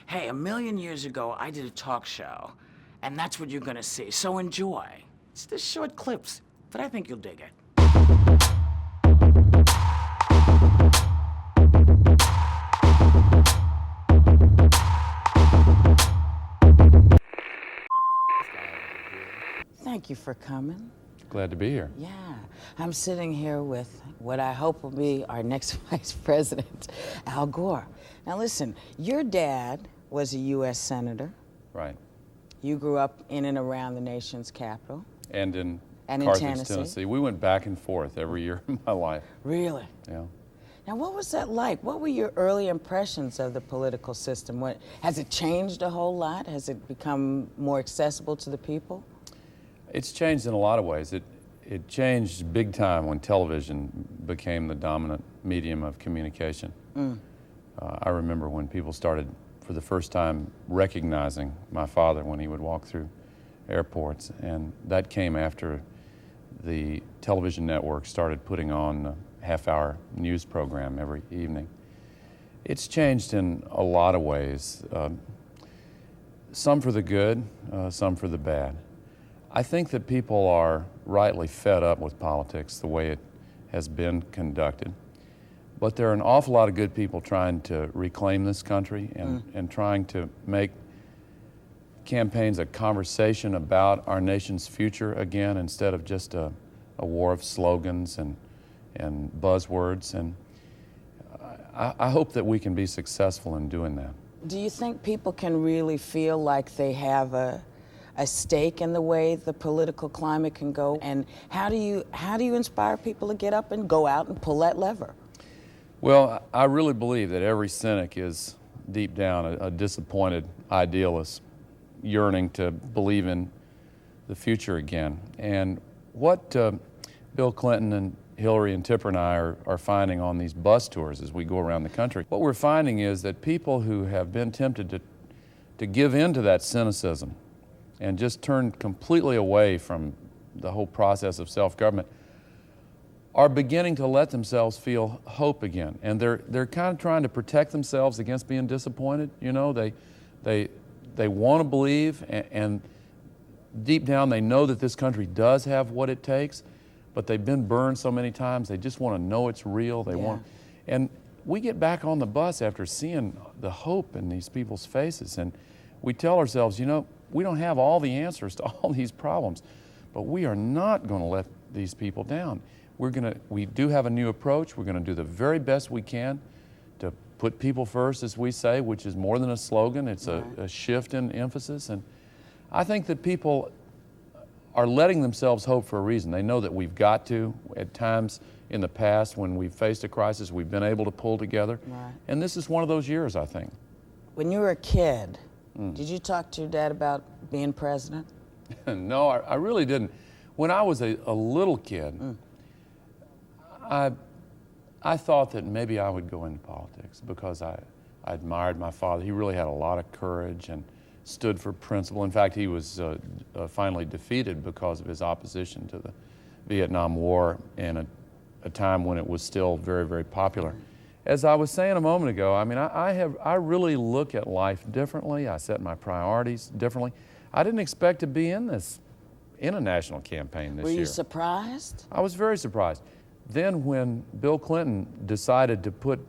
Hey, a million years ago, I did a talk show, and that's what you're gonna see, so enjoy. It's just short clips, but I think you'll dig it. Thank you for coming. Glad to be here. Yeah, I'm sitting here with what I hope will be our next vice president, Al Gore. Now listen, your dad was a U.S. Senator. Right. You grew up in and around the nation's capital. And in Carthage, Tennessee. We went back and forth every year of my life. Really? Yeah. Now, what was that like? What were your early impressions of the political system? Has it changed a whole lot? Has it become more accessible to the people? It's changed in a lot of ways. It changed big time when television became the dominant medium of communication. I remember when people started, for the first time, recognizing my father when he would walk through airports, and that came after the television network started putting on a half-hour news program every evening. It's changed in a lot of ways, some for the good, some for the bad. I think that people are rightly fed up with politics the way it has been conducted. But there are an awful lot of good people trying to reclaim this country and trying to make campaigns a conversation about our nation's future again, instead of just a war of slogans and buzzwords. And I hope that we can be successful in doing that. Do you think people can really feel like they have a stake in the way the political climate can go? And how do you inspire people to get up and go out and pull that lever? Well, I really believe that every cynic is deep down a disappointed idealist yearning to believe in the future again. And what Bill Clinton and Hillary and Tipper and I are finding on these bus tours as we go around the country, what we're finding is that people who have been tempted to give in to that cynicism and just turn completely away from the whole process of self-government are beginning to let themselves feel hope again. And they're kind of trying to protect themselves against being disappointed. You know, they want to believe, and deep down they know that this country does have what it takes, but they've been burned so many times, they just want to know it's real. And we get back on the bus after seeing the hope in these people's faces, and we tell ourselves, you know, we don't have all the answers to all these problems, but we are not going to let these people down. We do have a new approach. We're going to do the very best we can to put people first, as we say, which is more than a slogan. It's a shift in emphasis. And I think that people are letting themselves hope for a reason. They know that we've got to. At times in the past when we've faced a crisis, we've been able to pull together. Right. And this is one of those years, I think. When you were a kid, did you talk to your dad about being president? No, I really didn't. When I was a little kid, I thought that maybe I would go into politics because I admired my father. He really had a lot of courage and stood for principle. In fact, he was finally defeated because of his opposition to the Vietnam War in a time when it was still very, very popular. As I was saying a moment ago, I mean, I really look at life differently. I set my priorities differently. I didn't expect to be in a national campaign this year. Were you surprised? I was very surprised. Then when Bill Clinton decided to put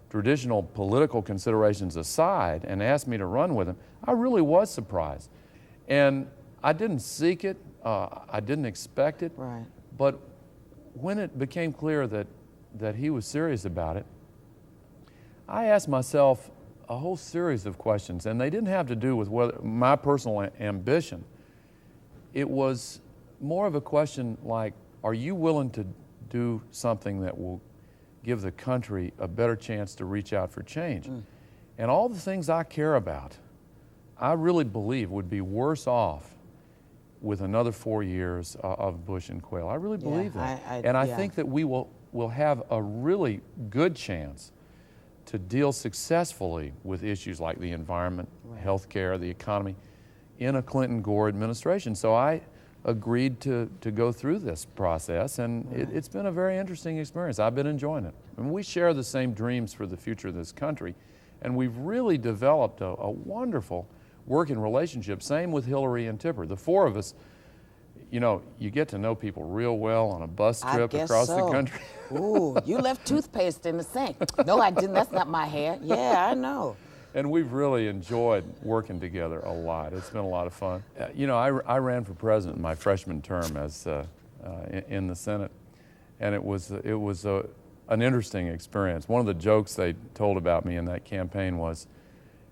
traditional political considerations aside and asked me to run with him, I really was surprised. And I didn't seek it, I didn't expect it. Right. But when it became clear that he was serious about it, I asked myself a whole series of questions, and they didn't have to do with my personal ambition. It was more of a question like, are you willing to do something that will give the country a better chance to reach out for change? And all the things I care about, I really believe would be worse off with another 4 years of Bush and Quayle. I really believe that. I think that we will have a really good chance to deal successfully with issues like the environment, health care, the economy in a Clinton-Gore administration. So I agreed to go through this process, and it's been a very interesting experience. I've been enjoying it. I mean, we share the same dreams for the future of this country, And we've really developed a wonderful working relationship. Same with Hillary and Tipper. The four of us, you know, you get to know people real well on a bus trip across the country. Ooh, you left toothpaste in the sink. No, I didn't. That's not my hair. Yeah, I know. And we've really enjoyed working together a lot. It's been a lot of fun. You know, I ran for president in my freshman term as in the Senate, and it was an interesting experience. One of the jokes they told about me in that campaign was,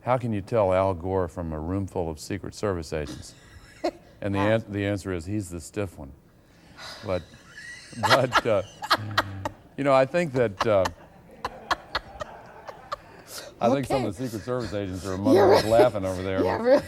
"How can you tell Al Gore from a room full of Secret Service agents?" And the answer is, he's the stiff one. But you know, I think that. I think some of the Secret Service agents are among us laughing over there. Yeah, really.